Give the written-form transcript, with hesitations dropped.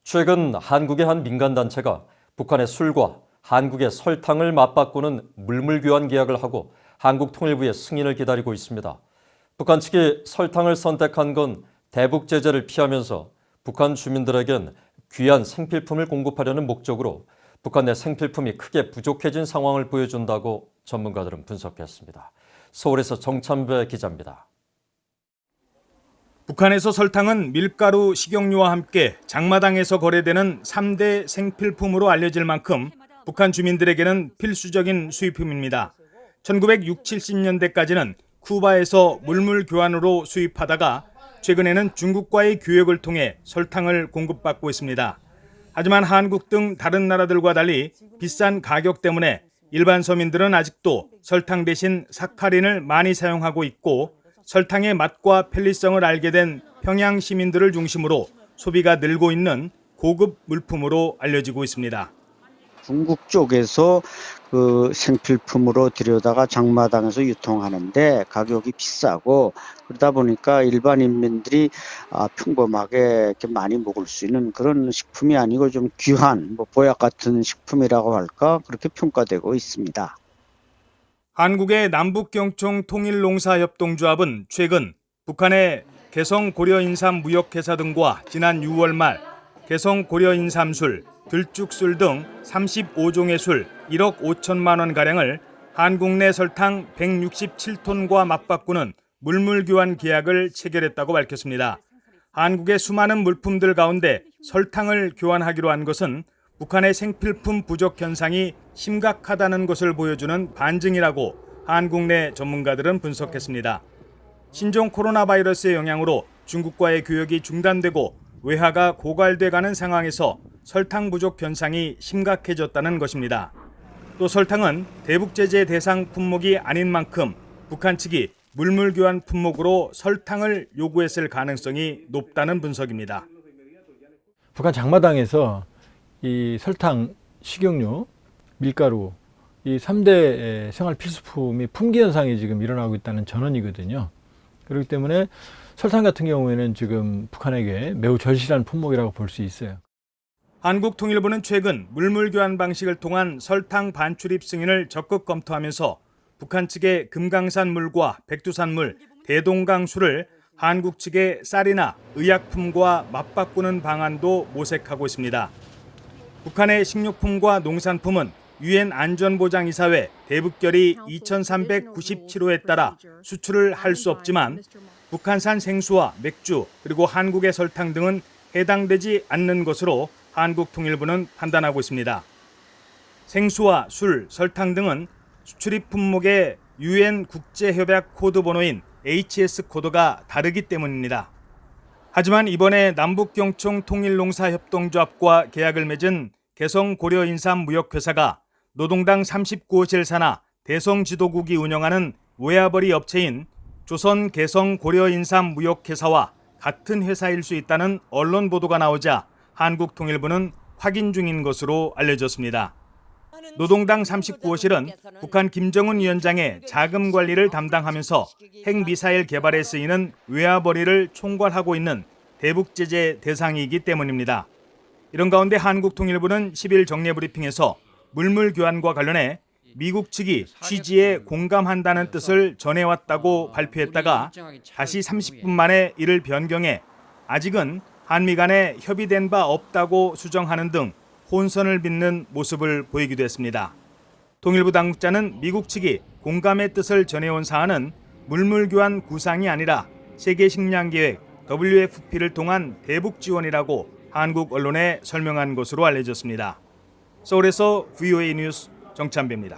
최근 한국의 한 민간단체가 북한의 술과 한국의 설탕을 맞바꾸는 물물교환 계약을 하고 한국 통일부의 승인을 기다리고 있습니다. 북한 측이 설탕을 선택한 건 대북 제재를 피하면서 북한 주민들에겐 귀한 생필품을 공급하려는 목적으로 북한 내 생필품이 크게 부족해진 상황을 보여준다고 전문가들은 분석했습니다. 서울에서 정찬배 기자입니다. 북한에서 설탕은 밀가루, 식용유와 함께 장마당에서 거래되는 3대 생필품으로 알려질 만큼 북한 주민들에게는 필수적인 수입품입니다. 1960, 70년대까지는 쿠바에서 물물 교환으로 수입하다가 최근에는 중국과의 교역을 통해 설탕을 공급받고 있습니다. 하지만 한국 등 다른 나라들과 달리 비싼 가격 때문에 일반 서민들은 아직도 설탕 대신 사카린을 많이 사용하고 있고 설탕의 맛과 편리성을 알게 된 평양 시민들을 중심으로 소비가 늘고 있는 고급 물품으로 알려지고 있습니다. 중국 쪽에서 그 생필품으로 들여다가 장마당에서 유통하는데 가격이 비싸고 그러다 보니까 일반인민들이 평범하게 이렇게 많이 먹을 수 있는 그런 식품이 아니고 좀 귀한 보약 같은 식품이라고 할까 그렇게 평가되고 있습니다. 한국의 남북경총 통일농사협동조합은 최근 북한의 개성고려인삼 무역회사 등과 지난 6월 말 개성고려인삼술, 들쭉술 등 35종의 술 1억 5천만 원가량을 한국 내 설탕 167톤과 맞바꾸는 물물교환 계약을 체결했다고 밝혔습니다. 한국의 수많은 물품들 가운데 설탕을 교환하기로 한 것은 북한의 생필품 부족 현상이 심각하다는 것을 보여주는 반증이라고 한국 내 전문가들은 분석했습니다. 신종 코로나 바이러스의 영향으로 중국과의 교역이 중단되고 외화가 고갈돼가는 상황에서 설탕 부족 현상이 심각해졌다는 것입니다. 또 설탕은 대북 제재 대상 품목이 아닌 만큼 북한 측이 물물 교환 품목으로 설탕을 요구했을 가능성이 높다는 분석입니다. 북한 장마당에서 이 설탕, 식용유, 밀가루 이 3대 생활 필수품이 품귀 현상이 지금 일어나고 있다는 전언이거든요. 그렇기 때문에 설탕 같은 경우에는 지금 북한에게 매우 절실한 품목이라고 볼 수 있어요. 한국통일부는 최근 물물 교환 방식을 통한 설탕 반출입 승인을 적극 검토하면서 북한 측의 금강산 물과 백두산 물, 대동강 술을 한국 측의 쌀이나 의약품과 맞바꾸는 방안도 모색하고 있습니다. 북한의 식료품과 농산품은 유엔 안전보장이사회 대북결의 2397호에 따라 수출을 할 수 없지만 북한산 생수와 맥주 그리고 한국의 설탕 등은 해당되지 않는 것으로 한국통일부는 판단하고 있습니다. 생수와 술, 설탕 등은 수출입 품목의 유엔 국제협약 코드 번호인 HS 코드가 다르기 때문입니다. 하지만 이번에 남북경총 통일농사협동조합과 계약을 맺은 개성고려인삼 무역회사가 노동당 39호실 산하 대성지도국이 운영하는 외화벌이 업체인 조선 개성고려인삼 무역회사와 같은 회사일 수 있다는 언론 보도가 나오자 한국통일부는 확인 중인 것으로 알려졌습니다. 노동당 39호실은 북한 김정은 위원장의 자금 관리를 담당하면서 핵미사일 개발에 쓰이는 외화벌이를 총괄하고 있는 대북제재 대상이기 때문입니다. 이런 가운데 한국통일부는 10일 정례브리핑에서 물물 교환과 관련해 미국 측이 취지에 공감한다는 뜻을 전해왔다고 발표했다가 다시 30분 만에 이를 변경해 아직은 한미 간에 협의된 바 없다고 수정하는 등 혼선을 빚는 모습을 보이기도 했습니다. 통일부 당국자는 미국 측이 공감의 뜻을 전해온 사안은 물물 교환 구상이 아니라 세계식량계획 WFP를 통한 대북 지원이라고 한국 언론에 설명한 것으로 알려졌습니다. 서울에서 VOA 뉴스 정찬배입니다.